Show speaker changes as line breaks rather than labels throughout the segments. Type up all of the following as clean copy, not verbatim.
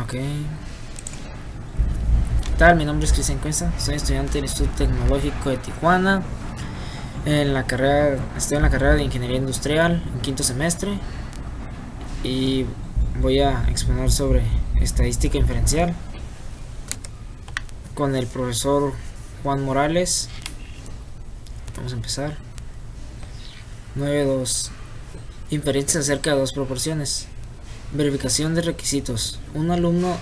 Ok. ¿Qué tal? Mi nombre es Cristian Cuesta, soy estudiante del Instituto Tecnológico de Tijuana. Estoy en la carrera de Ingeniería Industrial en quinto semestre y voy a exponer sobre estadística inferencial con el profesor Juan Morales. Vamos a empezar. 9.2. Inferencias acerca de dos proporciones. Verificación de requisitos. Un alumno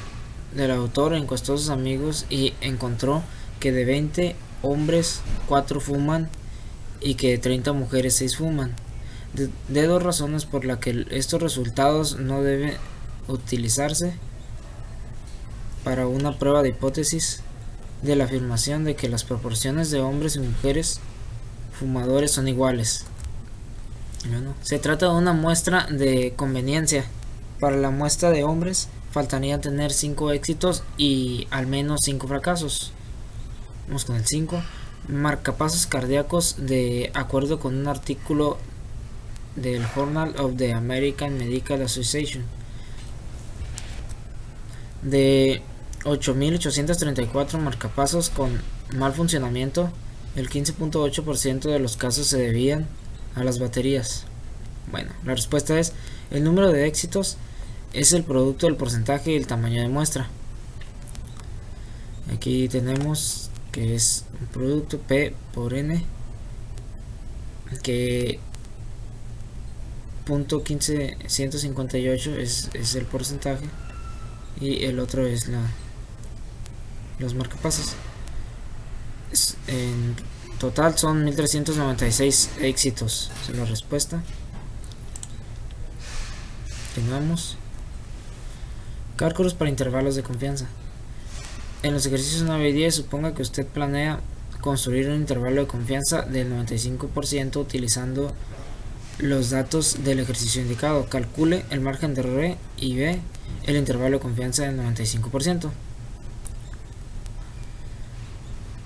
del autor encuestó a sus amigos y encontró que de 20 hombres 4 fuman y que de 30 mujeres 6 fuman. De dos razones por las que estos resultados no deben utilizarse para una prueba de hipótesis de la afirmación de que las proporciones de hombres y mujeres fumadores son iguales. Bueno, se trata de una muestra de conveniencia. Para la muestra de hombres faltaría tener 5 éxitos y al menos 5 fracasos. Vamos con el 5. Marcapasos cardíacos de acuerdo con un artículo del Journal of the American Medical Association. De 8.834 marcapasos con mal funcionamiento, el 15.8% de los casos se debían a las baterías. Bueno, la respuesta es: el número de éxitos es el producto del porcentaje y el tamaño de muestra. Aquí tenemos que es un producto P por N, que .15158 es el porcentaje y el otro es los marcapasos. En total son 1396 éxitos. Esa es la respuesta. Continuamos. Cálculos para intervalos de confianza. En los ejercicios 9 y 10, suponga que usted planea construir un intervalo de confianza del 95% utilizando los datos del ejercicio indicado. Calcule el margen de error y B el intervalo de confianza del 95%.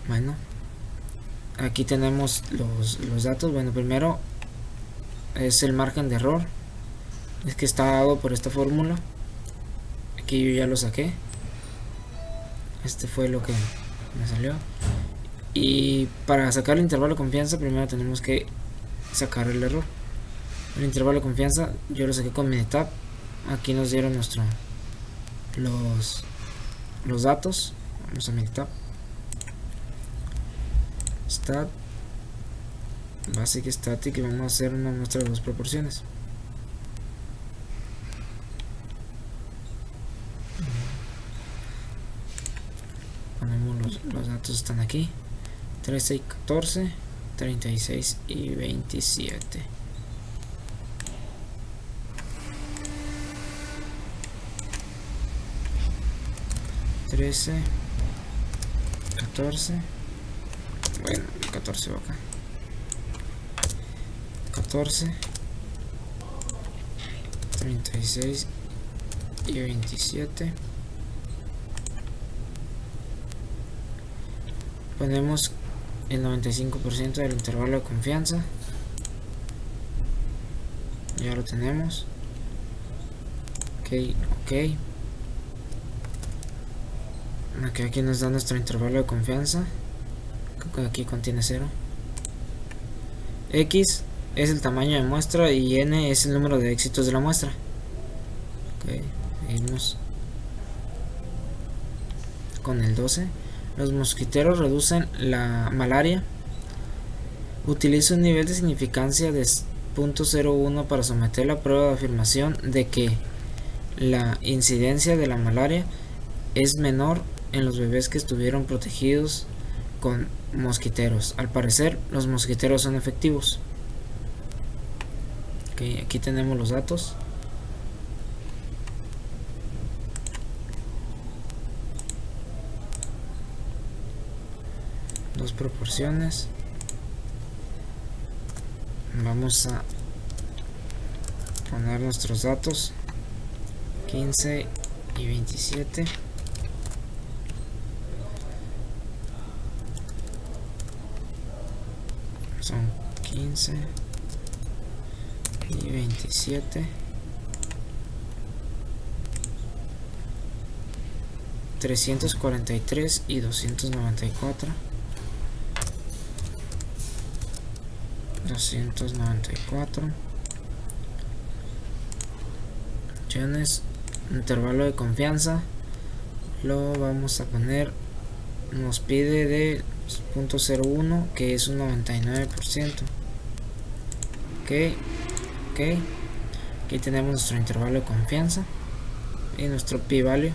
Bueno, aquí tenemos los datos. Bueno, primero es el margen de error. Es que está dado por esta fórmula. Aquí yo ya lo saqué. Este fue lo que me salió. Y para sacar el intervalo de confianza, primero tenemos que sacar el error. El intervalo de confianza yo lo saqué con Minitab. Aquí nos dieron los datos. Vamos a Minitab. Stat Basic Static, y vamos a hacer una muestra de dos proporciones. Ponemos los datos, están aquí: 13 y 14, 36 y 27. $13, 14. Bueno, 14 va acá. 14, 36 y 27. Ponemos el 95% del intervalo de confianza. Ya lo tenemos. Ok. Aquí nos da nuestro intervalo de confianza. Aquí contiene 0. X es el tamaño de muestra y N es el número de éxitos de la muestra. Ok, seguimos con el 12. Los mosquiteros reducen la malaria. Utiliza un nivel de significancia de 0.01 para someter la prueba de afirmación de que la incidencia de la malaria es menor en los bebés que estuvieron protegidos con mosquiteros. Al parecer, los mosquiteros son efectivos. Okay, aquí tenemos los datos. Dos proporciones. Vamos a poner nuestros datos: 15 y 27. Son 15 y 27. 343 y 294. 294 opciones. Intervalo de confianza lo vamos a poner, nos pide de 0.01, que es un 99%. Ok, aquí tenemos nuestro intervalo de confianza y nuestro p-value.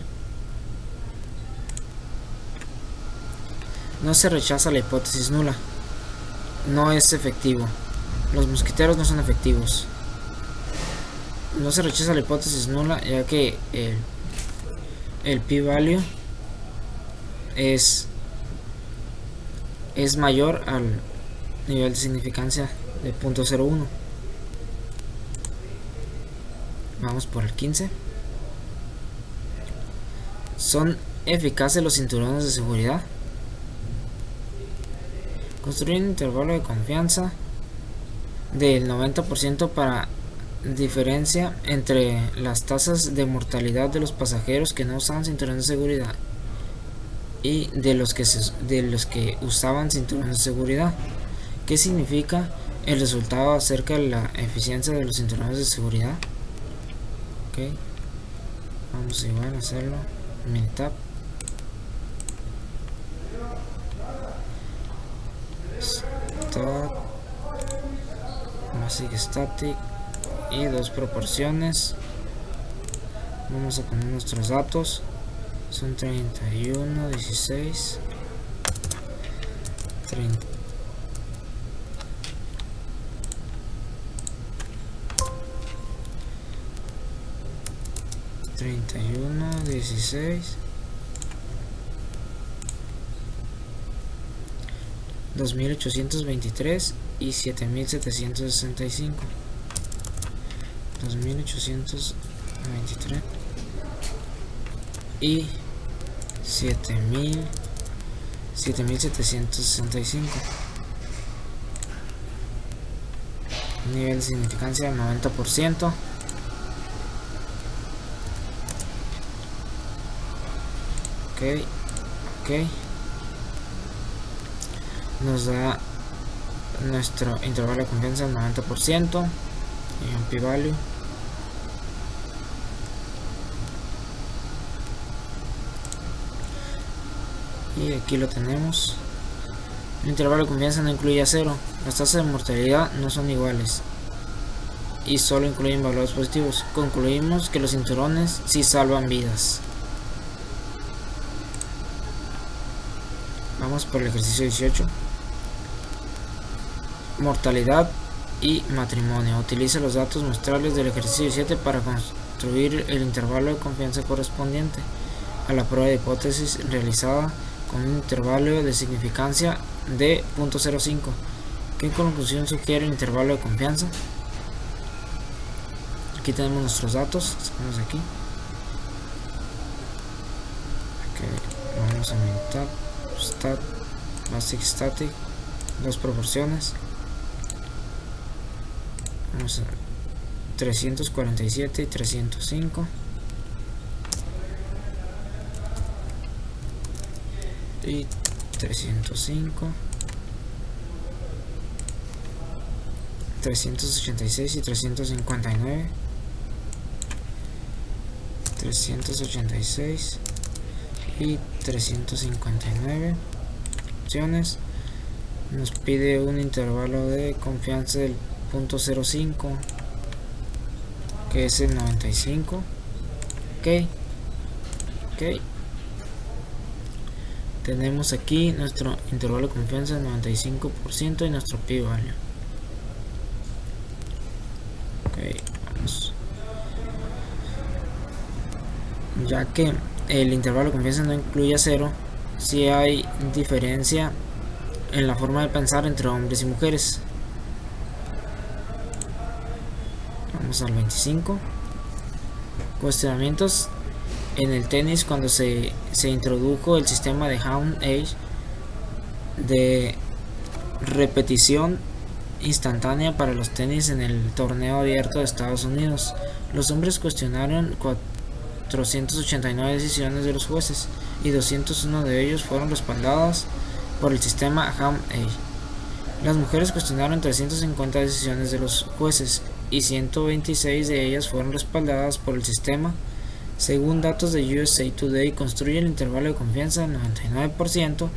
No se rechaza la hipótesis nula, no es efectivo. Los mosquiteros no son efectivos. No se rechaza la hipótesis nula, ya que el p-value es mayor al nivel de significancia de 0.01. Vamos por el 15. ¿Son eficaces los cinturones de seguridad? Construir un intervalo de confianza del 90% para diferencia entre las tasas de mortalidad de los pasajeros que no usaban cinturones de seguridad y de los que usaban cinturones de seguridad. ¿Qué significa el resultado acerca de la eficiencia de los cinturones de seguridad? Ok, vamos igual a hacerlo minitab. Basic static y dos proporciones. Vamos a poner nuestros datos, son 31, 16, 30, 31, 16, 2823 y 7765. 2823 y 7765. Nivel de significancia del 90%. Ok, nos da nuestro intervalo de confianza del 90% y un p-value. Y aquí lo tenemos. El intervalo de confianza no incluye a 0. Las tasas de mortalidad no son iguales y solo incluyen valores positivos. Concluimos que los cinturones sí salvan vidas. Vamos por el ejercicio 18. Mortalidad y matrimonio. Utiliza los datos muestrales del ejercicio 17 para construir el intervalo de confianza correspondiente a la prueba de hipótesis realizada con un intervalo de significancia de 0.05. ¿Qué conclusión sugiere el intervalo de confianza? Aquí tenemos nuestros datos. Sacamos aquí. Okay, vamos a aumentar stat, basic static, dos proporciones. Vamos a 347 y 305. Y 305, 386 y 359, 386 y 359 opciones. Nos pide un intervalo de confianza del 0.05, que es el 95. Ok. Tenemos aquí nuestro intervalo de confianza del 95% y nuestro p-value. Ok, vamos. Ya que el intervalo de confianza no incluye a 0, sí hay diferencia en la forma de pensar entre hombres y mujeres. Vamos al 25. Cuestionamientos en el tenis cuando se introdujo el sistema de Hound Age de repetición instantánea para los tenis en el torneo abierto de Estados Unidos. Los hombres cuestionaron 489 decisiones de los jueces y 201 de ellos fueron respaldadas por el sistema Ham-A. Las mujeres cuestionaron 350 decisiones de los jueces y 126 de ellas fueron respaldadas por el sistema. Según datos de USA Today, construye el intervalo de confianza del 99%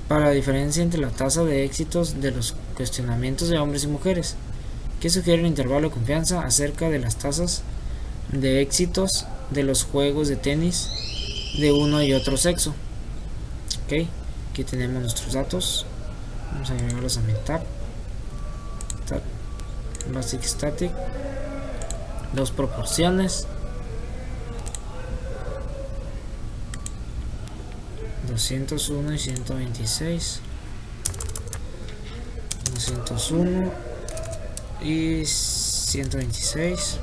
para la diferencia entre la tasa de éxitos de los cuestionamientos de hombres y mujeres. ¿Qué sugiere el intervalo de confianza acerca de las tasas de éxitos de los juegos de tenis de uno y otro sexo? Ok, aquí tenemos nuestros datos. Vamos a agregarlos a mi tab. Basic Static. Dos proporciones. 201 y 126. 201 y 126.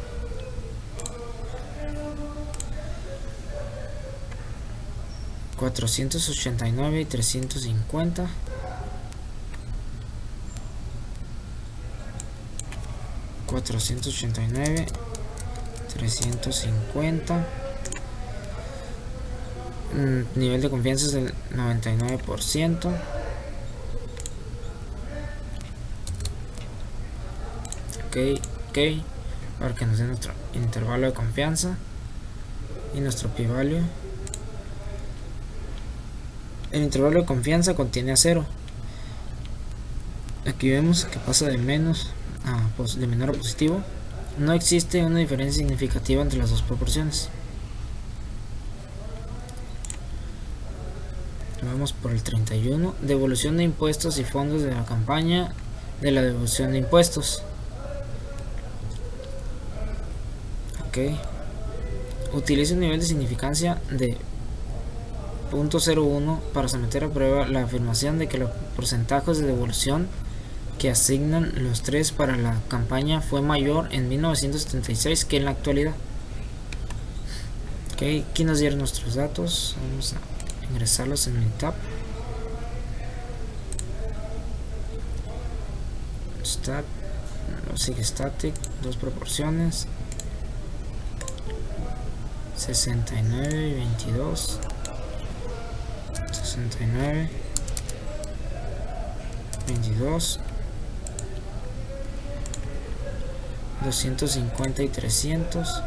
489 y 350. 489, 350. Nivel de confianza es del 99%. Ok, para que nos dé nuestro intervalo de confianza y nuestro p-value. El intervalo de confianza contiene a 0. Aquí vemos que pasa de menor a positivo. No existe una diferencia significativa entre las dos proporciones. Vamos por el 31. Devolución de impuestos y fondos de la campaña de la devolución de impuestos. Ok. Utiliza un nivel de significancia de 0.01 para someter a prueba la afirmación de que los porcentajes de devolución que asignan los tres para la campaña fue mayor en 1976 que en la actualidad. Ok, aquí nos dieron nuestros datos. Vamos a ingresarlos en el tab. Sigue static, dos proporciones. 69 y 22. 69 22 250 y 300.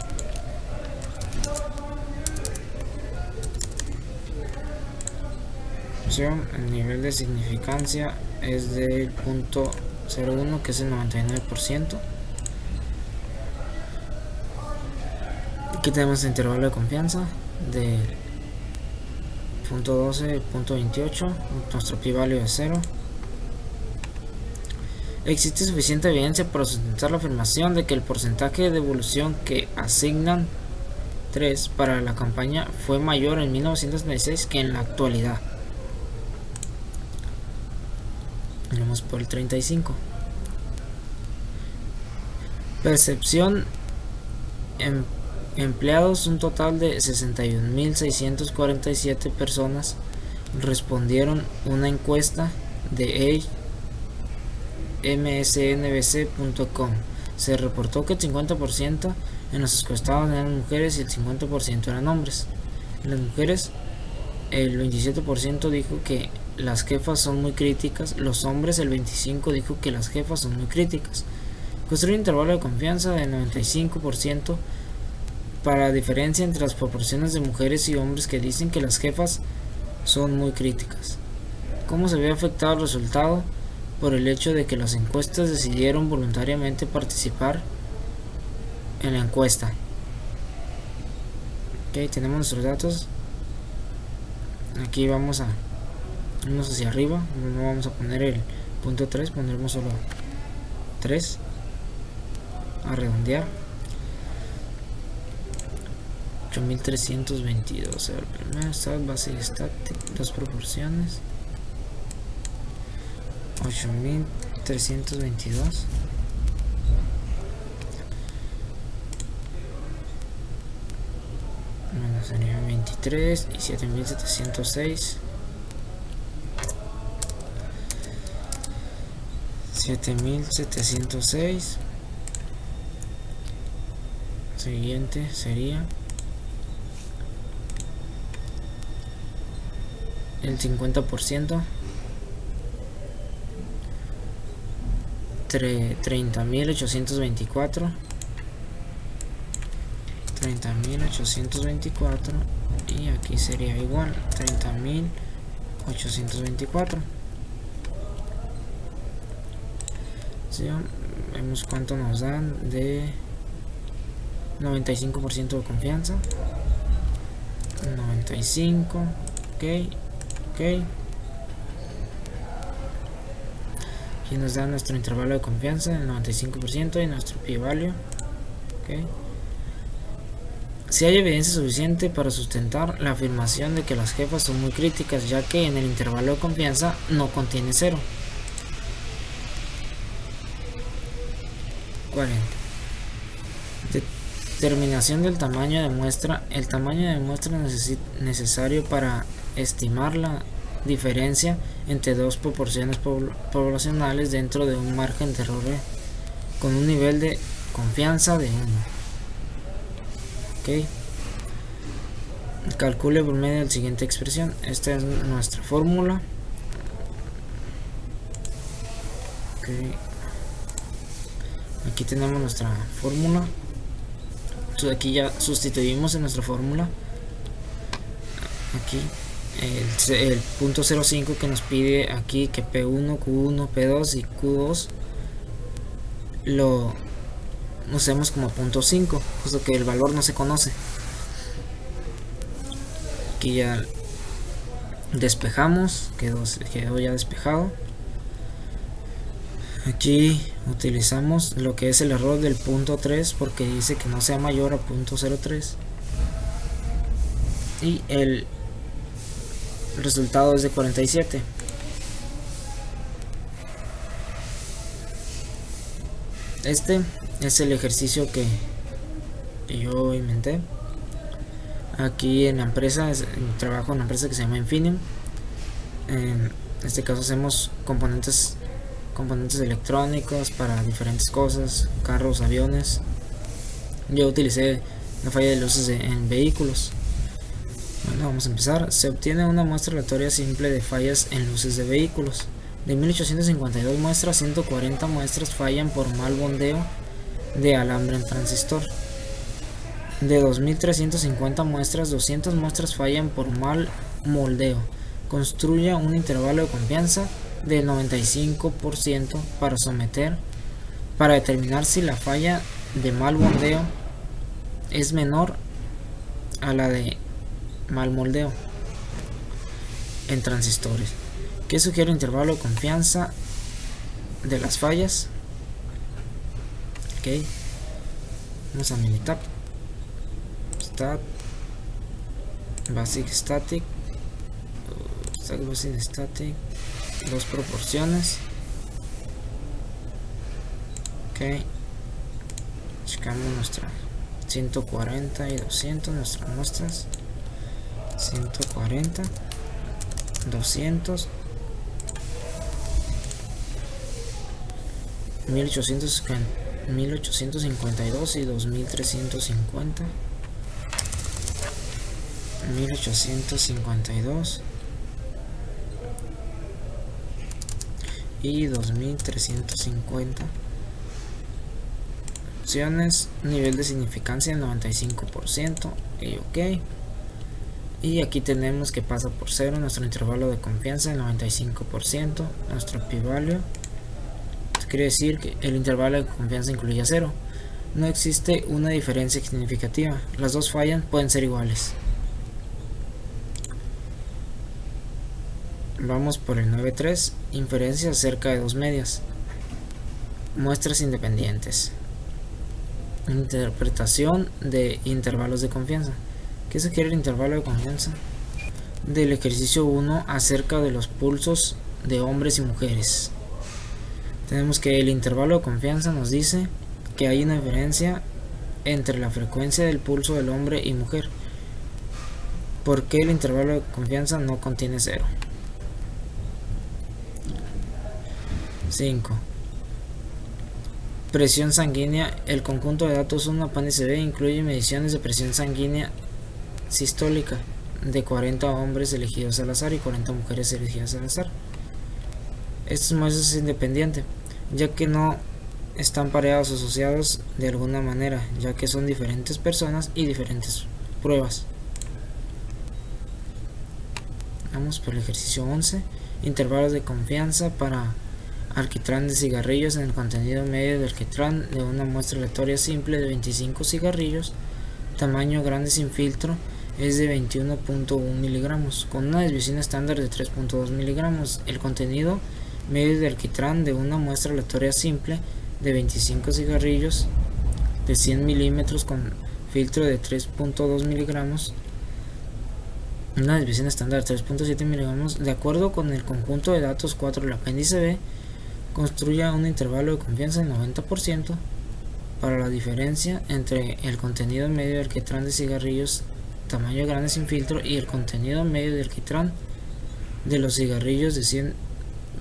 El nivel de significancia es del 0.01, que es el 99%. Aquí tenemos el intervalo de confianza de 0.12, 0.28. Nuestro p-value es 0. Existe suficiente evidencia para sustentar la afirmación de que el porcentaje de devolución que asignan 3 para la campaña fue mayor en 1996 que en la actualidad. Vamos por el 35. Percepción empleados. Un total de 61.647 personas respondieron una encuesta de msnbc.com. Se reportó que el 50% en los encuestados eran mujeres y el 50% eran hombres. En las mujeres, el 27% dijo que las jefas son muy críticas. Los hombres, el 25% dijo que las jefas son muy críticas. Construir un intervalo de confianza de 95% para la diferencia entre las proporciones de mujeres y hombres que dicen que las jefas son muy críticas. ¿Cómo se ve afectado el resultado? Por el hecho de que las encuestas decidieron voluntariamente participar en la encuesta. Ok, tenemos nuestros datos. Aquí vamos a irnos hacia arriba. No vamos a poner el punto 3, pondremos solo 3 a redondear. 8322. El primero stat, base static, dos proporciones. 8322 menos sería 23 y 7706. 7706. Siguiente sería el 50%, 30.824, 30.824, y aquí sería igual 30.824. ¿Sí? Vemos cuánto nos dan de 95% de confianza. 95, ok. Aquí nos da nuestro intervalo de confianza del 95% y nuestro p-value. Okay. Si hay evidencia suficiente para sustentar la afirmación de que las jefas son muy críticas, ya que en el intervalo de confianza no contiene 0. 40. Determinación del tamaño de muestra. El tamaño de muestra necesario para estimar la diferencia entre dos proporciones poblacionales dentro de un margen de error con un nivel de confianza de 1. Ok. Calcule por medio de la siguiente expresión. Esta es nuestra fórmula. Okay. Aquí tenemos nuestra fórmula. Aquí ya sustituimos en nuestra fórmula. Aquí el punto 0,5 que nos pide aquí que P1, Q1, P2 y Q2 lo usemos como punto 5, puesto que el valor no se conoce. Aquí ya despejamos, quedó ya despejado. Aquí utilizamos lo que es el error del punto 3 porque dice que no sea mayor a punto 0,3 y el resultado es de 47. Este es el ejercicio que yo inventé. Aquí en la empresa, trabajo en una empresa que se llama Infinium. En este caso hacemos componentes electrónicos para diferentes cosas, carros, aviones. Yo utilicé la falla de luces en vehículos. Bueno, vamos a empezar. Se obtiene una muestra aleatoria simple de fallas en luces de vehículos. De 1852 muestras, 140 muestras fallan por mal bondeo de alambre en transistor. De 2350 muestras, 200 muestras fallan por mal moldeo. Construya un intervalo de confianza del 95% para determinar si la falla de mal moldeo es menor a la de mal moldeo en transistores. ¿Qué sugiere el intervalo de confianza de las fallas? Ok, vamos a Minitab, Stat, Basic Static, Basic Static, dos proporciones. Ok, checamos nuestra 140 y 200, nuestras muestras. 140, 200, 1852 y 2350. 1852 y 2350. Opciones, nivel de significancia 95% y ok. Y aquí tenemos que pasa por 0 nuestro intervalo de confianza del 95%, nuestro p-value. Quiere decir que el intervalo de confianza incluye 0. No existe una diferencia significativa. Las dos fallas pueden ser iguales. Vamos por el 9.3. Inferencias acerca de dos medias. Muestras independientes. Interpretación de intervalos de confianza. ¿Qué sugiere el intervalo de confianza? Del ejercicio 1 acerca de los pulsos de hombres y mujeres. Tenemos que el intervalo de confianza nos dice que hay una diferencia entre la frecuencia del pulso del hombre y mujer. ¿Por qué el intervalo de confianza no contiene 0? 5. Presión sanguínea. El conjunto de datos 1 apéndice B incluye mediciones de presión sanguínea sistólica, de 40 hombres elegidos al azar y 40 mujeres elegidas al azar. Estos muestras es independiente, ya que no están pareados o asociados de alguna manera, ya que son diferentes personas y diferentes pruebas. Vamos por el ejercicio 11. Intervalos de confianza para alquitrán de cigarrillos en el contenido medio del alquitrán de una muestra aleatoria simple de 25 cigarrillos, tamaño grande sin filtro, es de 21.1 miligramos, con una desviación estándar de 3.2 miligramos. El contenido medio de alquitrán de una muestra aleatoria simple de 25 cigarrillos de 100 milímetros con filtro de 3.2 miligramos, una desviación estándar de 3.7 miligramos. De acuerdo con el conjunto de datos 4 del apéndice B, construya un intervalo de confianza del 90% para la diferencia entre el contenido medio de alquitrán de cigarrillos tamaño grande sin filtro y el contenido medio de alquitrán de los cigarrillos de 100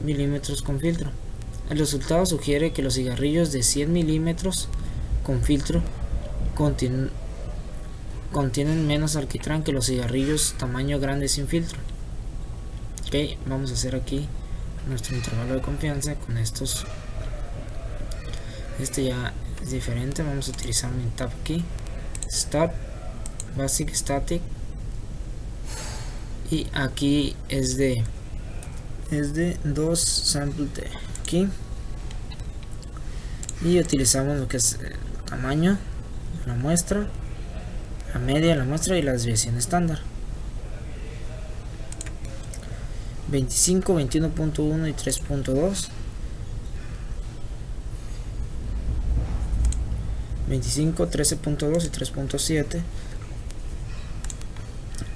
milímetros con filtro. El resultado sugiere que los cigarrillos de 100 milímetros con filtro contienen menos alquitrán que los cigarrillos tamaño grande sin filtro. Ok, vamos a hacer aquí nuestro intervalo de confianza con estos. Este ya es diferente, vamos a utilizar mi tab aquí, Stat, Basic Static, y aquí es de 2 sample de aquí, y utilizamos lo que es el tamaño de la muestra, la media de la muestra y la desviación estándar. 25, 21.1 y 3.2. 25, 13.2 y 3.7.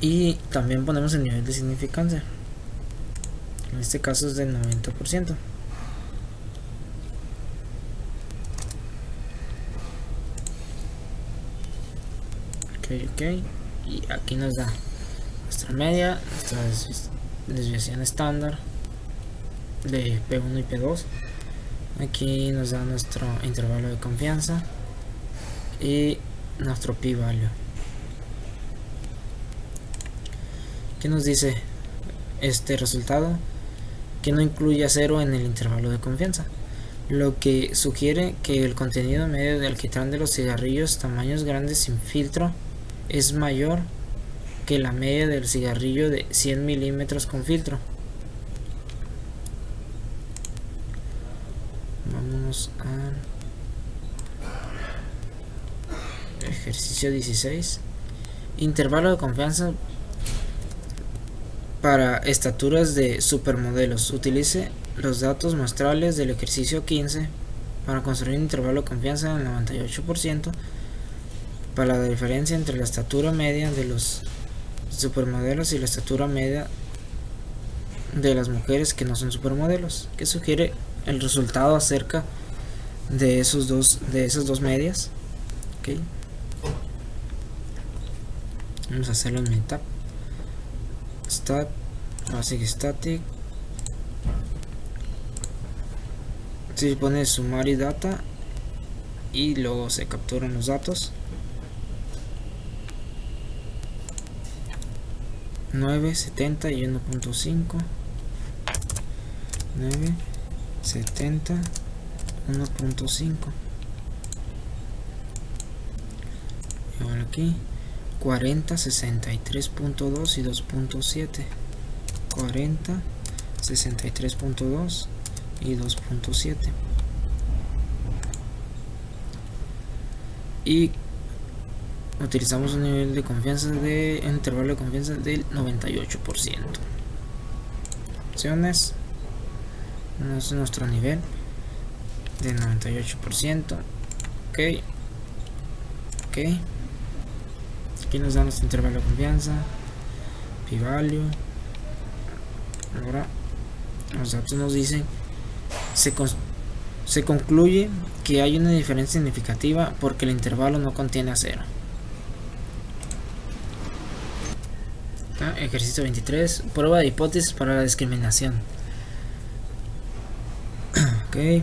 Y también ponemos el nivel de significancia. En este caso es del 90%. Ok. Y aquí nos da nuestra media, nuestra desviación estándar de P1 y P2. Aquí nos da nuestro intervalo de confianza y nuestro p-value. ¿Qué nos dice este resultado? Que no incluye 0 en el intervalo de confianza, lo que sugiere que el contenido medio de alquitrán de los cigarrillos tamaños grandes sin filtro es mayor que la media del cigarrillo de 100 milímetros con filtro. Vamos al ejercicio 16. Intervalo de confianza para estaturas de supermodelos. Utilice los datos muestrales del ejercicio 15 para construir un intervalo de confianza del 98% para la diferencia entre la estatura media de los supermodelos y la estatura media de las mujeres que no son supermodelos, que sugiere el resultado acerca de esas dos medias. Okay. Vamos a hacerlo en mi tab Stat, Basic Static. Se pone Summary Data y luego se capturan los datos. 9, 70 y 1.5. 9, 70, 1.5. Igual aquí 40, 63.2 y 2.7. 40, 63.2 y 2.7. Y utilizamos un nivel de confianza de intervalo de confianza del 98%. Opciones. Es nuestro nivel del 98%. Ok. Aquí nos da nuestro intervalo de confianza, p-value. Ahora los datos nos dicen se concluye que hay una diferencia significativa porque el intervalo no contiene a 0. Ejercicio 23. Prueba de hipótesis para la discriminación. Ok.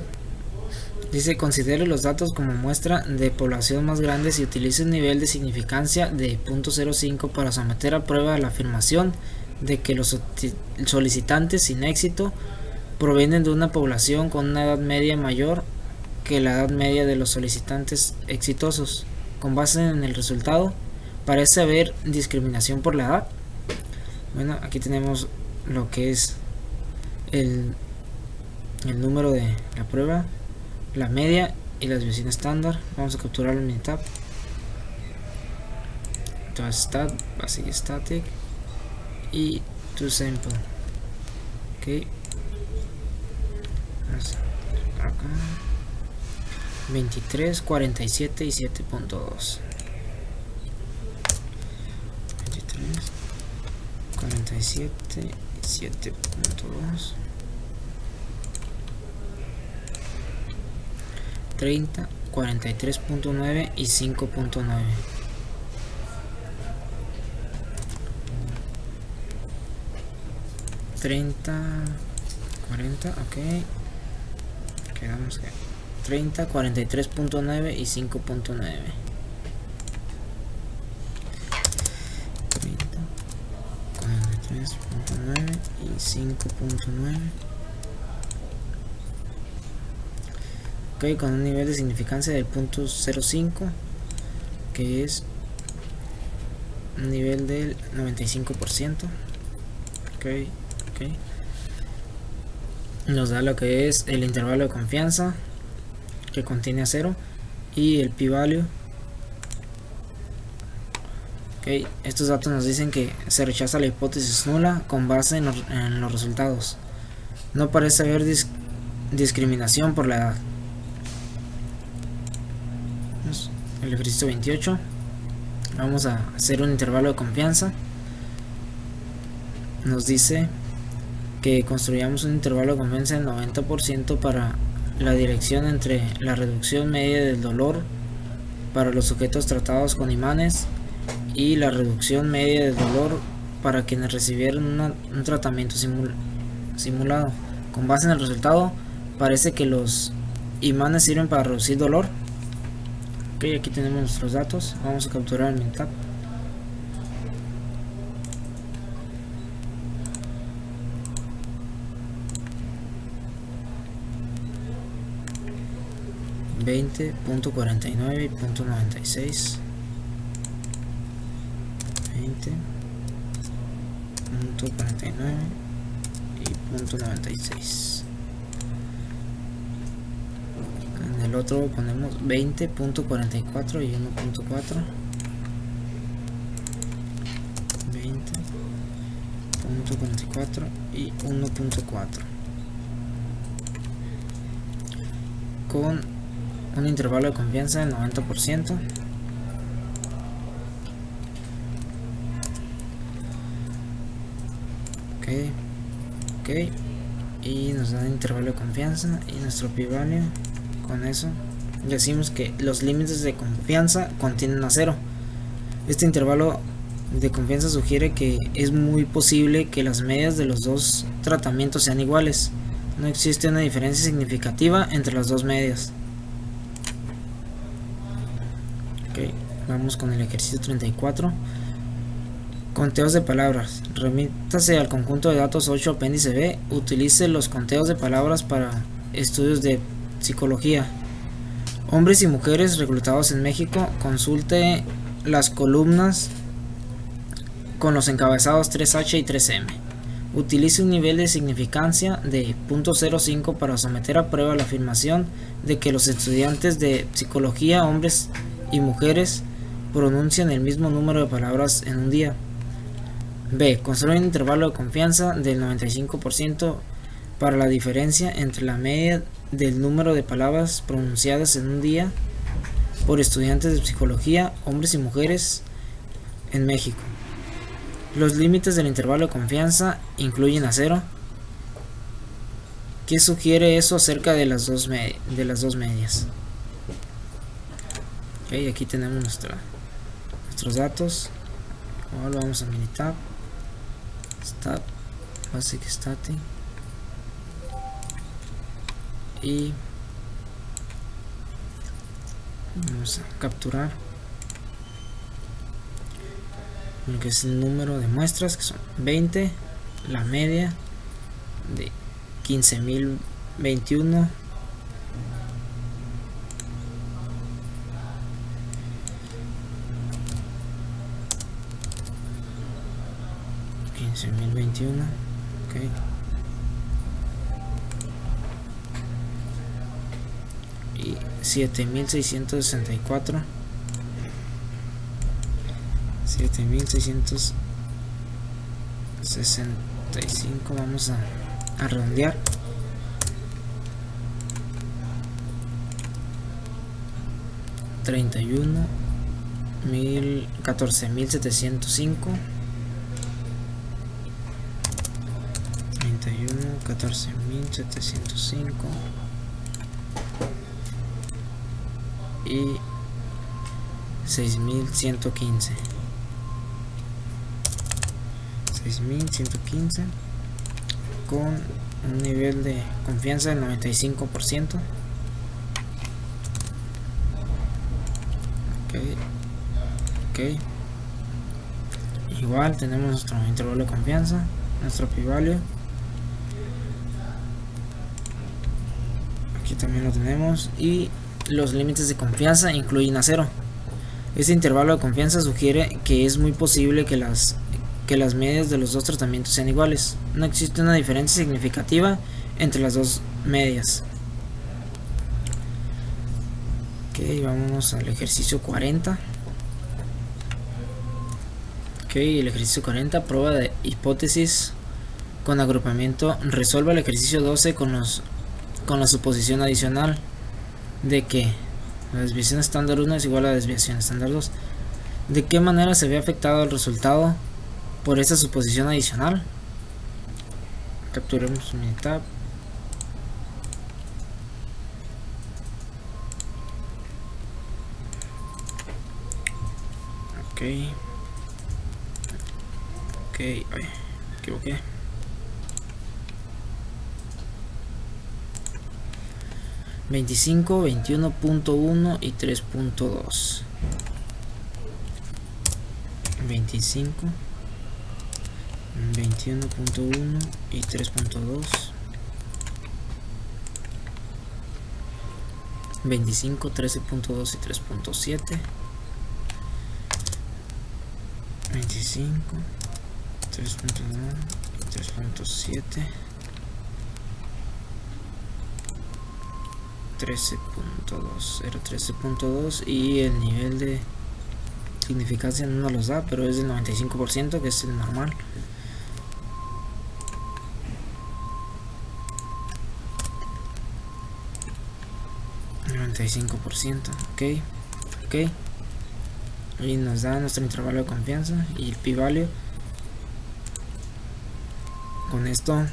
Dice: considere los datos como muestra de población más grandes y utilice un nivel de significancia de 0.05 para someter a prueba la afirmación de que los solicitantes sin éxito provienen de una población con una edad media mayor que la edad media de los solicitantes exitosos. Con base en el resultado, parece haber discriminación por la edad. Bueno, aquí tenemos lo que es el número de la prueba, la media y la desviación estándar. Vamos a capturar el minitab. Entonces stat, basic static y to sample. Ok, vamos acá 23, 47 y 7.2. 23, 47 y 7.2. 30, 43.9 y 5.9. $30, $40, ok. Quedamos que 30, 43.9 y 5.9. 30, 43.9 y 5.9. Ok, con un nivel de significancia del 0.05, que es un nivel del 95%. Ok. Nos da lo que es el intervalo de confianza, que contiene a 0, y el p-value. Ok, estos datos nos dicen que se rechaza la hipótesis nula con base en los resultados. No parece haber discriminación por la edad. El ejercicio 28. Vamos a hacer un intervalo de confianza. Nos dice que construyamos un intervalo de confianza del 90% para la dirección entre la reducción media del dolor para los sujetos tratados con imanes y la reducción media del dolor para quienes recibieron un tratamiento simulado. Con base en el resultado, parece que los imanes sirven para reducir dolor. Ok, aquí tenemos nuestros datos. Vamos a capturar el minitab. .49 y .96. 20.49 y .96. En el otro ponemos 20.44 y 1.4. 20.44 y 1.4 con un intervalo de confianza del 90%. Ok, y nos da un intervalo de confianza y nuestro p-value. Con eso decimos que los límites de confianza contienen a 0. Este intervalo de confianza sugiere que es muy posible que las medias de los dos tratamientos sean iguales. No existe una diferencia significativa entre las dos medias. Ok, vamos con el ejercicio 34. Conteos de palabras. Remítase al conjunto de datos 8 apéndice B. Utilice los conteos de palabras para estudios de psicología. Hombres y mujeres reclutados en México. Consulte las columnas con los encabezados 3H y 3M. Utilice un nivel de significancia de 0.05 para someter a prueba la afirmación de que los estudiantes de psicología, hombres y mujeres, pronuncian el mismo número de palabras en un día. B. Construye un intervalo de confianza del 95% para la diferencia entre la media del número de palabras pronunciadas en un día por estudiantes de psicología, hombres y mujeres en México. Los límites del intervalo de confianza incluyen a 0. ¿Qué sugiere eso acerca de las dos medias? Ok, aquí tenemos nuestros datos. Ahora vamos a minitab, stat, basic static y Vamos a capturar lo que es el número de muestras, que son 20, la media de 15.021, okay. Y 7.664, 7.665, vamos a redondear. $31.000, 14.705, 14.705 y 6.115, 6.115 con un nivel de confianza del 95%. Ok, igual tenemos nuestro intervalo de confianza, nuestro p-value. Aquí también lo tenemos, y los límites de confianza incluyen a 0. Este intervalo de confianza sugiere que es muy posible que las medias de los dos tratamientos sean iguales. No existe una diferencia significativa entre las dos medias. Ok, vámonos al ejercicio 40. Ok, el ejercicio 40, prueba de hipótesis con agrupamiento. Resuelva el ejercicio 12 con la suposición adicional de que la desviación estándar 1 es igual a la desviación estándar 2. ¿De qué manera se ve afectado el resultado por esta suposición adicional? Capturemos mi tab. Ok, ay, me equivoqué. $25, 21.1 y 3.2. 25, 21.1 y 3.2. 25, 13.2 y 3.7. 25, 3.1 y 3.7. 13.2, era 13.2 y el nivel de significancia no nos los da, pero es del 95%, que es el normal. Ok, y nos da nuestro intervalo de confianza y el p-value. Con esto,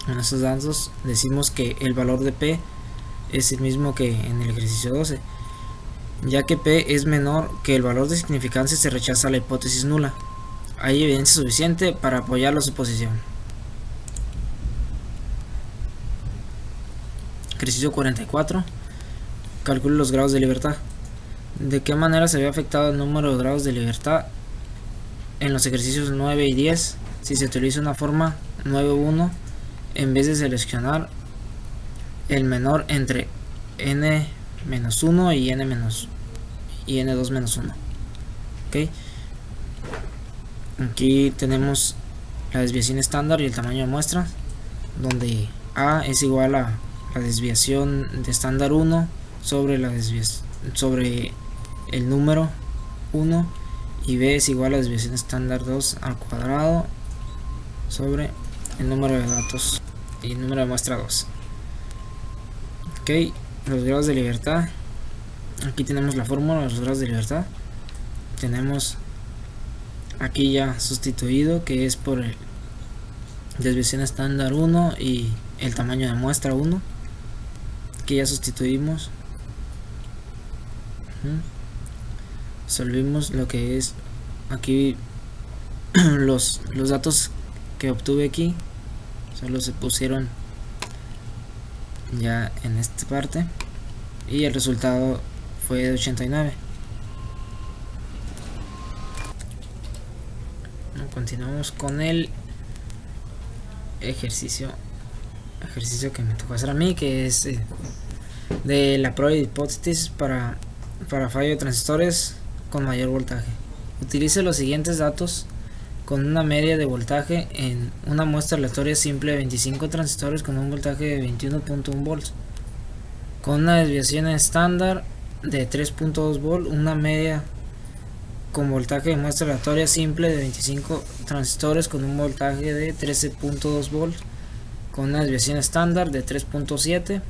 en estos datos, decimos que el valor de p es el mismo que en el ejercicio 12. Ya que p es menor que el valor de significancia, se rechaza la hipótesis nula. Hay evidencia suficiente para apoyar la suposición. Ejercicio 44. Calcule los grados de libertad. ¿De qué manera se ve afectado el número de grados de libertad en los ejercicios 9 y 10 si se utiliza una forma 9.1 en vez de seleccionar el menor entre n-1 y n2-1? Ok, aquí tenemos la desviación estándar y el tamaño de muestra, donde a es igual a la desviación de estándar 1 sobre el número 1, y b es igual a la desviación estándar 2 al cuadrado sobre el número de datos y el número de muestra 2. Ok, los grados de libertad. Aquí tenemos la fórmula de los grados de libertad. Tenemos aquí ya sustituido, que es por el desviación estándar 1 y el tamaño de muestra 1. Aquí ya sustituimos. Solvimos lo que es aquí los datos que obtuve aquí, solo se pusieron ya en esta parte, y el resultado fue de 89. Continuamos con el ejercicio que me tocó hacer a mí, que es de la prueba de hipótesis para fallo de transistores con mayor voltaje. Utilice los siguientes datos con una media de voltaje en una muestra aleatoria simple de 25 transistores con un voltaje de 21.1 volts, con una desviación estándar de 3.2 volts, una media con voltaje de muestra aleatoria simple de 25 transistores con un voltaje de 13.2 volts, con una desviación estándar de 3.7,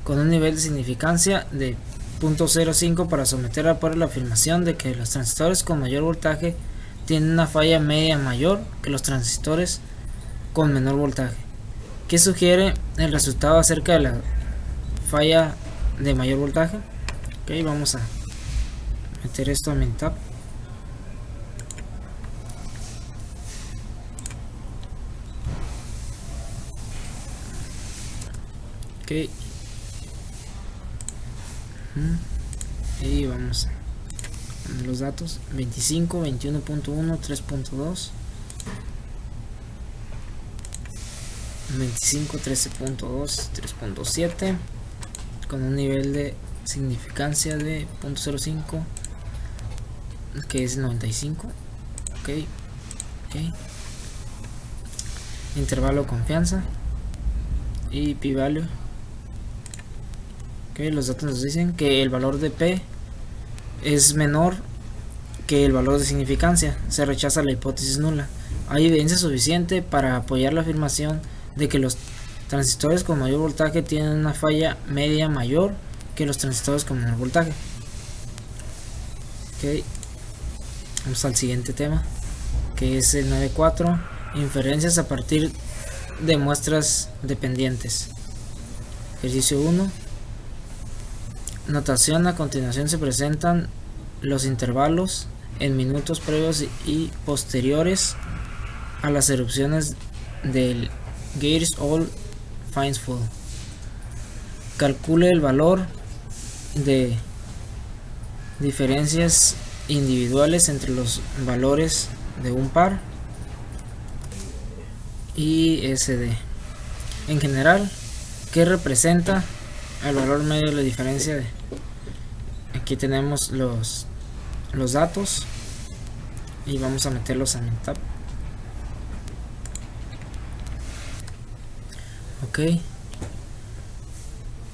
con un nivel de significancia de 0.05 para someter a prueba la afirmación de que los transistores con mayor voltaje tienen una falla media mayor que los transistores con menor voltaje. ¿Qué sugiere el resultado acerca de la falla de mayor voltaje? Ok, vamos a meter esto a Minitab. Ok, y vamos a los datos: 25, 21.1, 3.2, 25, 13.2, 3.7, con un nivel de significancia de 0.05, que es 95. Ok, intervalo de confianza y p-value. Ok, los datos nos dicen que el valor de P es menor que el valor de significancia. Se rechaza la hipótesis nula. Hay evidencia suficiente para apoyar la afirmación de que los transistores con mayor voltaje tienen una falla media mayor que los transistores con menor voltaje. Ok, vamos al siguiente tema, que es el 9.4, inferencias a partir de muestras dependientes. Ejercicio 1. Notación: a continuación se presentan los intervalos en minutos previos y posteriores a las erupciones del Getz-Hall-Finsbury. Calcule el valor de diferencias individuales entre los valores de un par y SD. En general, ¿qué representa el valor medio de la diferencia? Aquí tenemos los datos y vamos a meterlos a Minitab. Ok,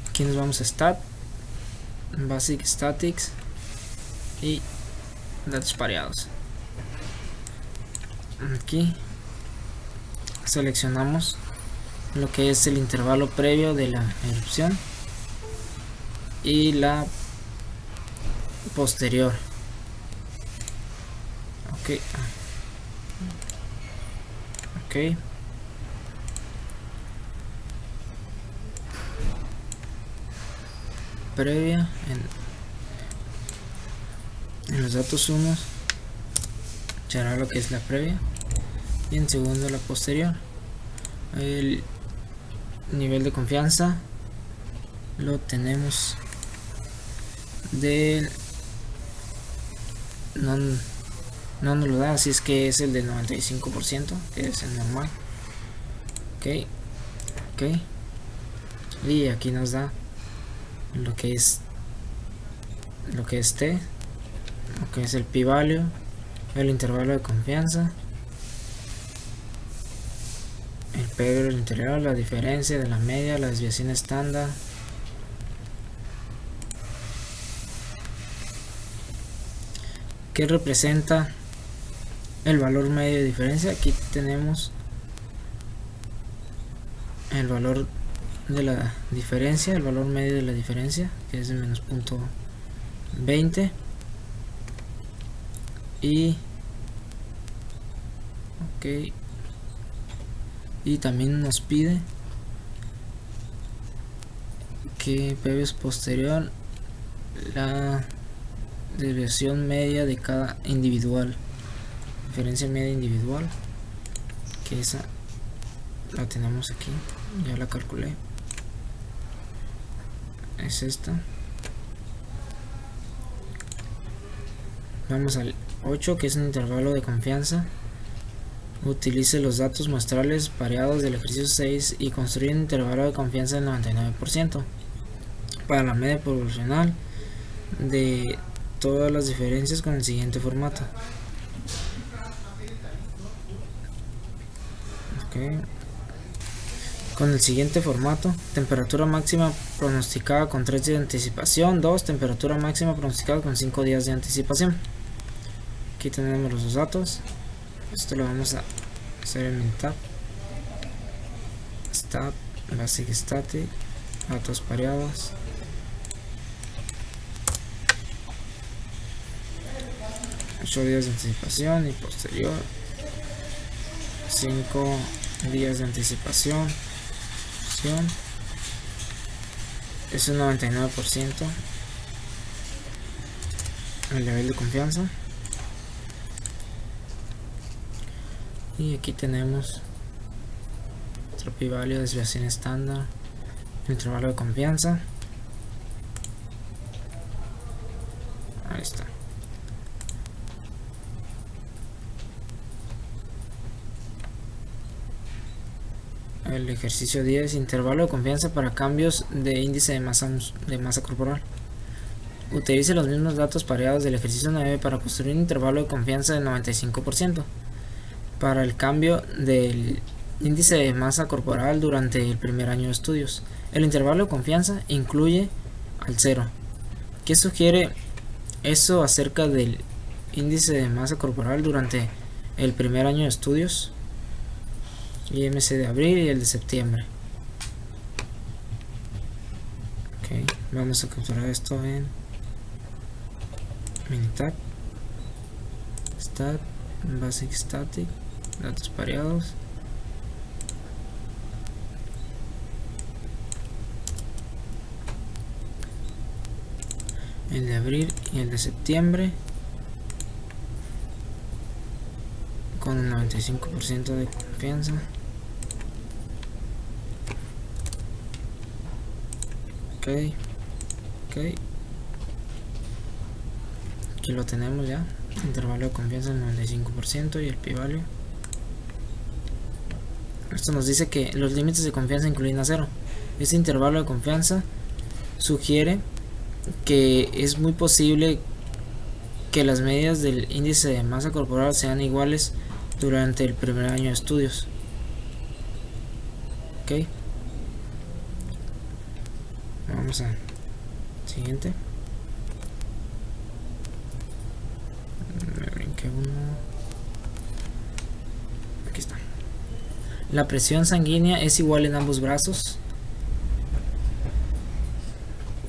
aquí nos vamos a Stat, Basic Statics y datos pareados. Aquí seleccionamos lo que es el intervalo previo de la erupción y la posterior. Ok, previa en los datos 1 será lo que es la previa y en segundo la posterior. El nivel de confianza lo tenemos del no nos lo da, así es que es el del 95%, que es el normal. Ok, y aquí nos da lo que es T, lo que es el p-value, el intervalo de confianza, el P del interior, la diferencia de la media, la desviación estándar, que representa el valor medio de diferencia. Aquí tenemos el valor de la diferencia, el valor medio de la diferencia, que es de menos 0.20, y ok, y también nos pide que P es posterior la desviación media de cada individual, diferencia media individual, que esa la tenemos aquí, ya la calculé, es esta. Vamos al 8, que es un intervalo de confianza. Utilice los datos muestrales pareados del ejercicio 6 y construye un intervalo de confianza del 99% para la media proporcional de todas las diferencias con el siguiente formato. Okay. Con el siguiente formato: temperatura máxima pronosticada con 3 días de anticipación. 2. Temperatura máxima pronosticada con 5 días de anticipación. Aquí tenemos los dos datos. Esto lo vamos a hacer en Minitab. Stat, Basic Static, datos pareados. Ocho días de anticipación y posterior 5 días de anticipación. Es un 99% el nivel de confianza. Y aquí tenemos nuestro p-value, desviación estándar, intervalo de confianza. Ahí está. El ejercicio 10, intervalo de confianza para cambios de índice de masa corporal. Utilice los mismos datos pareados del ejercicio 9 para construir un intervalo de confianza del 95% para el cambio del índice de masa corporal durante el primer año de estudios. El intervalo de confianza incluye al 0. ¿Qué sugiere eso acerca del índice de masa corporal durante el primer año de estudios? IMC de abril y el de septiembre. Ok, vamos a capturar esto en Minitab, Stat, Basic Static, datos pareados. El de abril y el de septiembre con el 95% de confianza. Ok. Aquí lo tenemos ya. Intervalo de confianza del 95% y el p-value. Esto nos dice que los límites de confianza incluyen a 0. Este intervalo de confianza sugiere que es muy posible que las medidas del índice de masa corporal sean iguales durante el primer año de estudios. Ok. Vamos a siguiente. Me brinqué uno. Aquí está. La presión sanguínea es igual en ambos brazos.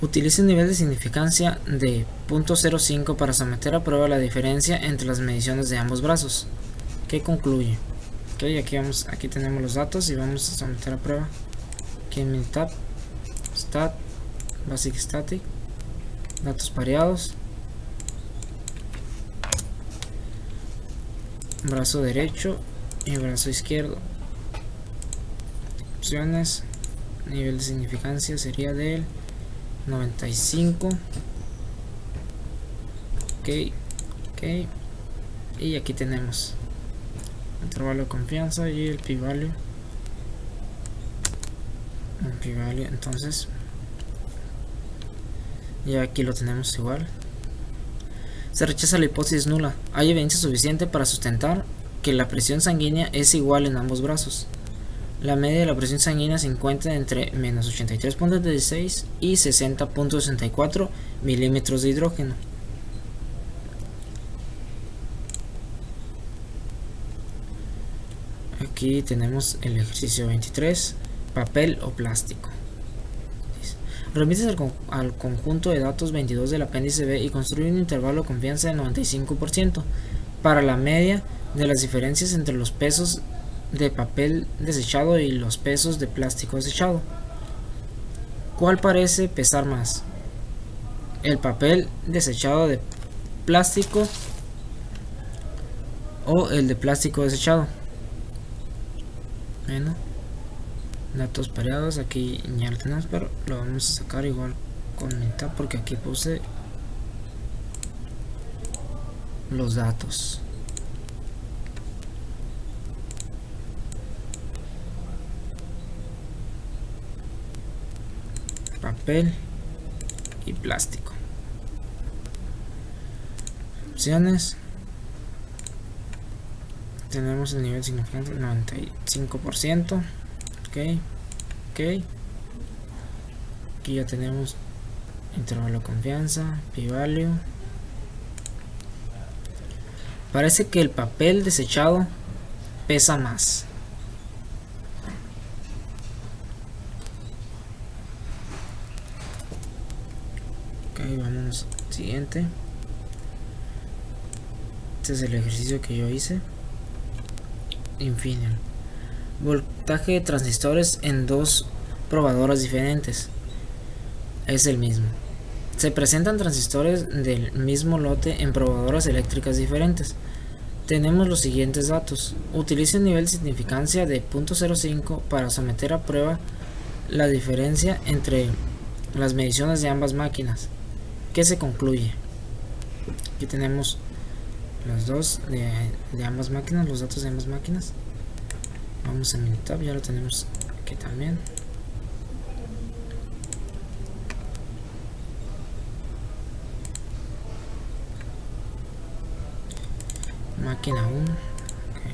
Utilice un nivel de significancia de 0.05 para someter a prueba la diferencia entre las mediciones de ambos brazos. ¿Qué concluye? Ok, aquí tenemos los datos y vamos a someter a prueba. Aquí en Minitab, Stat, Basic Static, datos pareados, brazo derecho y brazo izquierdo. Opciones, nivel de significancia sería del 95. Ok. Y aquí tenemos intervalo de confianza y el p-value. Entonces ya aquí lo tenemos igual. Se rechaza la hipótesis nula. Hay evidencia suficiente para sustentar que la presión sanguínea es igual en ambos brazos. La media de la presión sanguínea se encuentra entre menos 83.16 y 60.64 milímetros de hidrógeno. Aquí tenemos el ejercicio 23, papel o plástico. Remítese al conjunto de datos 22 del apéndice B y construye un intervalo de confianza del 95% para la media de las diferencias entre los pesos de papel desechado y los pesos de plástico desechado. ¿Cuál parece pesar más? ¿El papel desechado de plástico o el de plástico desechado? Bueno, datos pareados, aquí ya lo tenemos, pero lo vamos a sacar igual con Minitab porque aquí puse los datos. Papel y plástico. Opciones. Tenemos el nivel significante 95%. Ok. Aquí ya tenemos intervalo de confianza, p-value. Parece que el papel desechado pesa más. Ok, vamos al siguiente. Este es el ejercicio que yo hice. Infineon. Voltaje de transistores en dos probadoras diferentes. Es el mismo. Se presentan transistores del mismo lote en probadoras eléctricas diferentes. Tenemos los siguientes datos. Utilice un nivel de significancia de 0.05 para someter a prueba la diferencia entre las mediciones de ambas máquinas. ¿Qué se concluye? Aquí tenemos los dos de ambas máquinas, los datos de ambas máquinas. Vamos a Minitab, ya lo tenemos aquí también. Máquina 1, okay.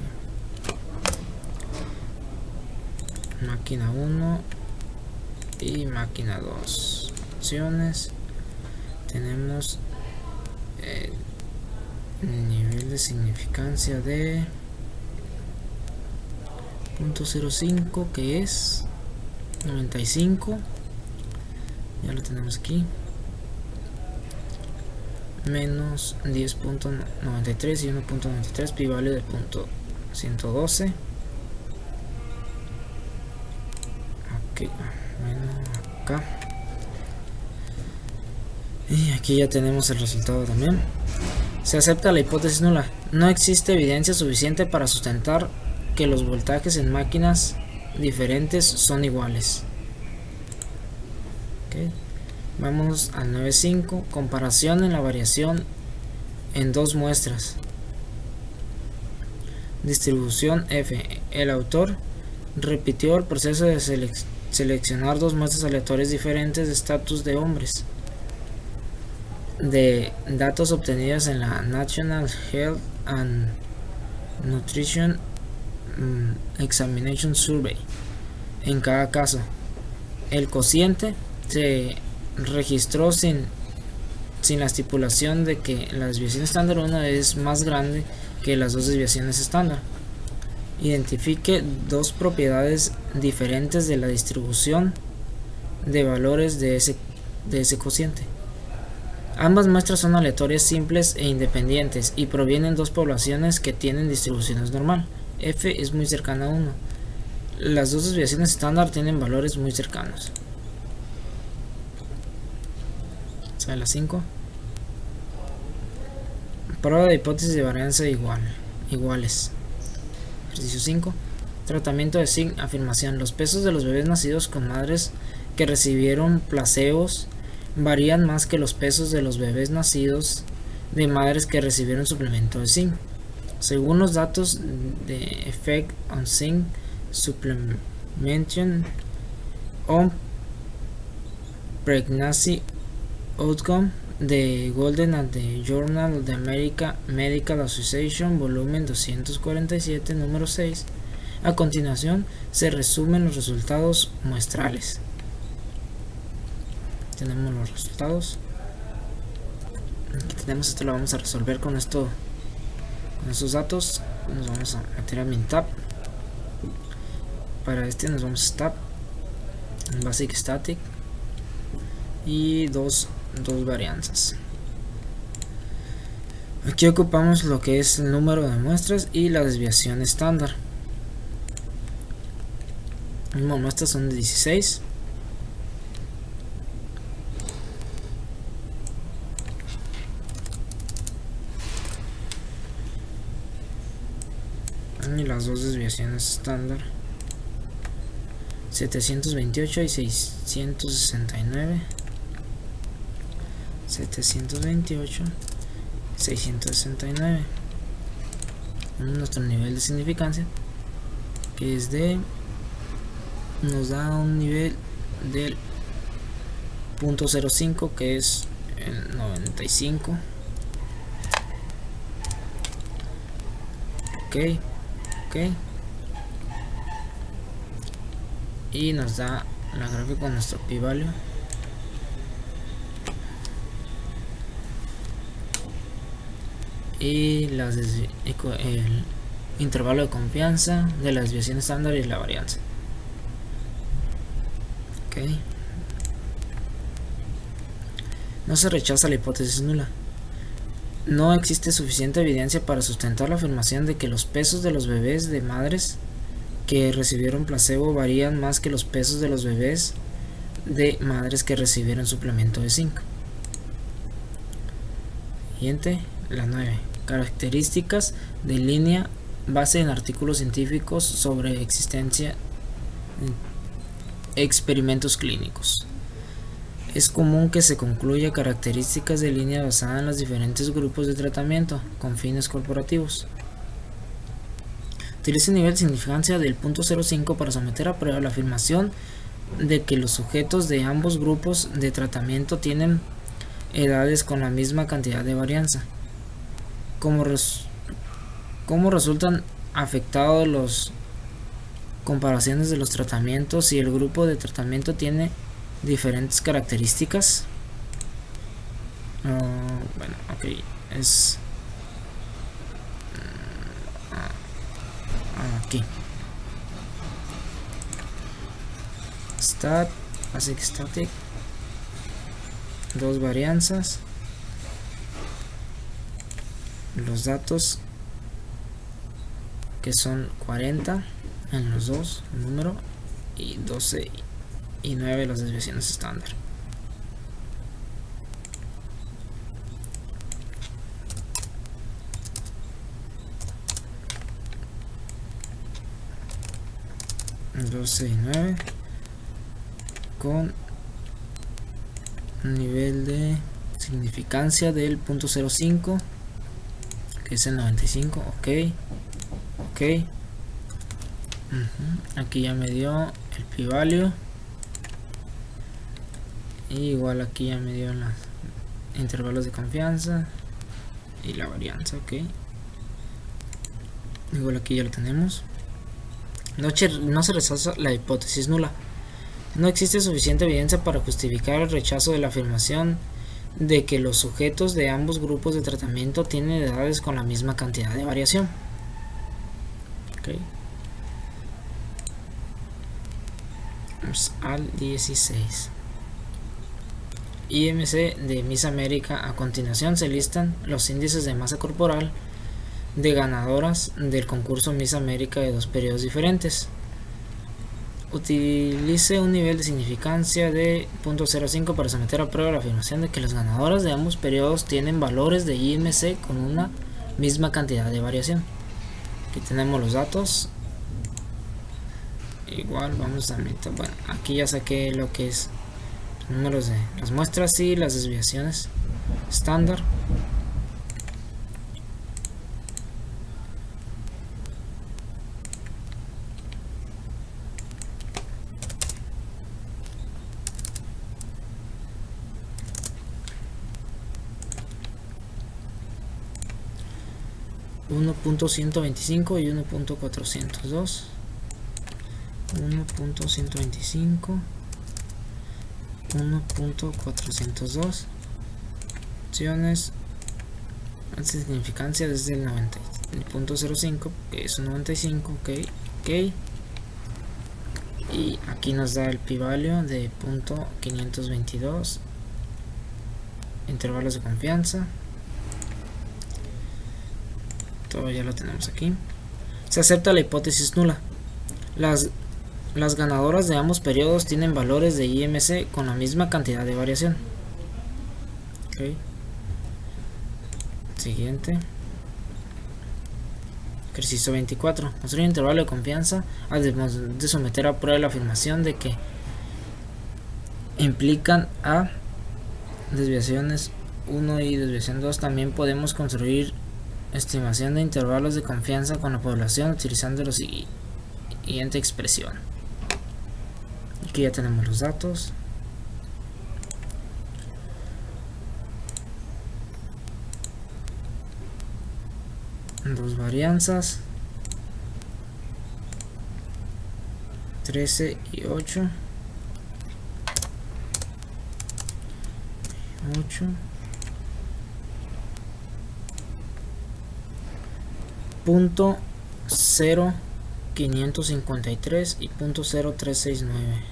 Máquina 1 y máquina 2. Opciones. Tenemos nivel de significancia de 0.05, que es 95. Ya lo tenemos aquí. Menos 10.93 y 1.93, p-value de 0.112. Ok, bueno, acá. Y aquí ya tenemos el resultado también. Se acepta la hipótesis nula. No existe evidencia suficiente para sustentar que los voltajes en máquinas diferentes son iguales. Okay. Vamos al 9.5. Comparación en la variación en dos muestras. Distribución F. El autor repitió el proceso de seleccionar dos muestras aleatorias diferentes de estatus de hombres de datos obtenidos en la National Health and Nutrition Examination Survey. En cada caso, el cociente se registró sin la estipulación de que la desviación estándar 1 es más grande que las dos desviaciones estándar. Identifique dos propiedades diferentes de la distribución de valores de ese cociente. Ambas muestras son aleatorias simples e independientes y provienen de dos poblaciones que tienen distribuciones normal. F es muy cercana a 1. Las dos desviaciones estándar tienen valores muy cercanos. Sale la 5. Prueba de hipótesis de varianza iguales. Ejercicio 5. Tratamiento de Sign. Afirmación. Los pesos de los bebés nacidos con madres que recibieron placebos varían más que los pesos de los bebés nacidos de madres que recibieron suplemento de zinc. Según los datos de Effect on Zinc Supplementation on Pregnancy Outcome de Golden and the Journal of the American Medical Association, volumen 247, número 6. A continuación se resumen los resultados muestrales. Tenemos los resultados. Aquí tenemos esto, lo vamos a resolver con esto, con estos datos. Nos vamos a meter a Minitab. Para este nos vamos a Stab, Basic Static y dos varianzas. Aquí ocupamos lo que es el número de muestras y la desviación estándar. Las muestras son de 16. Y las dos desviaciones estándar 728 y 669. 728 669. Nuestro nivel de significancia, que es de, nos da un nivel del 0.05, que es el 95. Ok. Y nos da la gráfica con nuestro p-value. Y el intervalo de confianza de la desviación estándar y la varianza. Ok. No se rechaza la hipótesis nula. No existe suficiente evidencia para sustentar la afirmación de que los pesos de los bebés de madres que recibieron placebo varían más que los pesos de los bebés de madres que recibieron suplemento de zinc. Siguiente, la 9. Características de línea base en artículos científicos sobre existencia experimentos clínicos. Es común que se concluya características de línea basada en los diferentes grupos de tratamiento con fines corporativos. Utiliza el nivel de significancia del 0.05 para someter a prueba la afirmación de que los sujetos de ambos grupos de tratamiento tienen edades con la misma cantidad de varianza. ¿Cómo resultan afectados las comparaciones de los tratamientos si el grupo de tratamiento tiene diferentes características? Bueno, ok, es aquí. Basic static, dos varianzas, los datos que son 40 en los dos, el número, y 12 y 9 las desviaciones estándar. El 12 y 9 con nivel de significancia del 0.05, que es el 95. Ok. Aquí ya me dio el p-value, y igual aquí ya me dio los intervalos de confianza y la varianza. Ok, igual aquí ya lo tenemos. No se rechaza la hipótesis nula. No existe suficiente evidencia para justificar el rechazo de la afirmación de que los sujetos de ambos grupos de tratamiento tienen edades con la misma cantidad de variación. Okay. Vamos al 16. IMC de Miss América. A continuación se listan los índices de masa corporal de ganadoras del concurso Miss América de dos periodos diferentes. Utilice un nivel de significancia de 0.05 para someter a prueba la afirmación de que las ganadoras de ambos periodos tienen valores de IMC con una misma cantidad de variación. Aquí tenemos los datos. Igual vamos a meter, bueno, aquí ya saqué lo que es números de las muestras y las desviaciones estándar. .125 y 1.402. 1.125, 1.402 opciones. La significancia desde el 90, el 0.05, que es un 95. Ok. Y aquí nos da el p-value de 0.522, intervalos de confianza. Todo ya lo tenemos aquí. Se acepta la hipótesis nula. Las ganadoras de ambos periodos tienen valores de IMC con la misma cantidad de variación. Okay. Siguiente. Ejercicio 24. Construir un intervalo de confianza además de someter a prueba la afirmación de que implican a desviaciones 1 y desviación 2, también podemos construir estimación de intervalos de confianza con la población utilizando la siguiente expresión. Aquí ya tenemos los datos. Dos varianzas, 13 y 8. 8. Punto 0,553 y punto 0,369.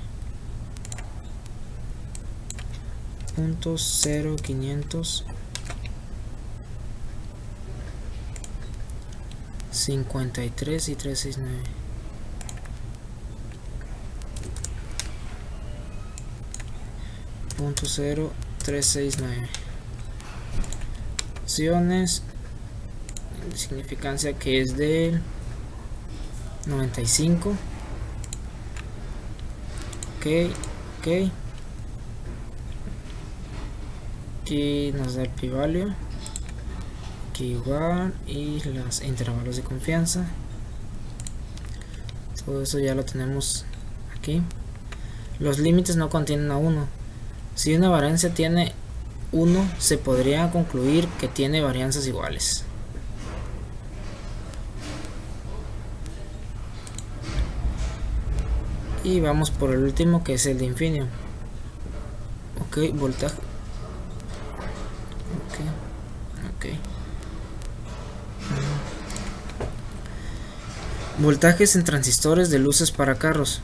Punto 0,553 y 369. Punto 0,369. Opciones de significancia que es del 95. Ok. Aquí nos da el p-value, aquí igual, y los intervalos de confianza. Todo eso ya lo tenemos aquí. Los límites no contienen a 1. Si una varianza tiene 1, se podría concluir que tiene varianzas iguales. Y vamos por el último, que es el de Infinium. Ok, voltaje. Ok. Voltajes en transistores de luces para carros.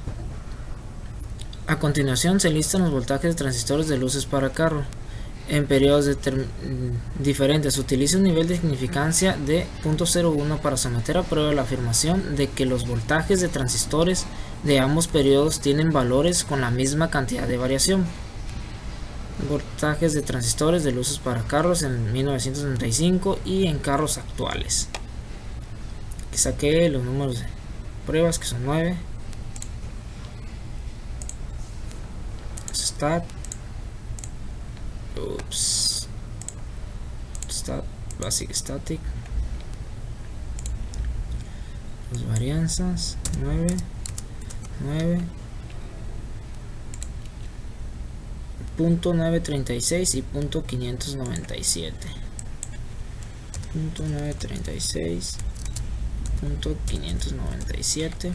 A continuación se listan los voltajes de transistores de luces para carro en periodos diferentes. Utiliza un nivel de significancia de 0.01 para someter a prueba la afirmación de que los voltajes de transistores de ambos periodos tienen valores con la misma cantidad de variación. Voltajes de transistores de luces para carros en 1995 y en carros actuales. Aquí saqué los números de pruebas, que son 9. Stat basic static. Las varianzas 9. Punto 936 y punto 597. Punto 936. Punto 597.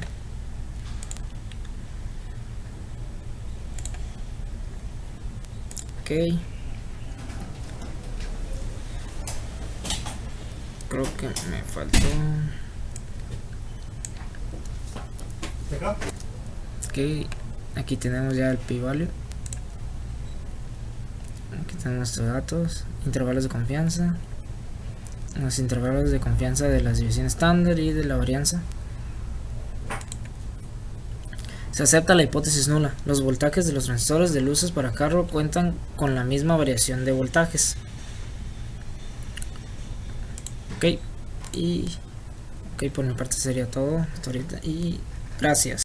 Ok. Creo que me faltó. Ok. Aquí tenemos ya el p-value. Aquí están nuestros datos. Intervalos de confianza. Los intervalos de confianza de las divisiones estándar y de la varianza. Se acepta la hipótesis nula. Los voltajes de los transistores de luces para carro cuentan con la misma variación de voltajes. Ok, por mi parte sería todo hasta ahorita y gracias.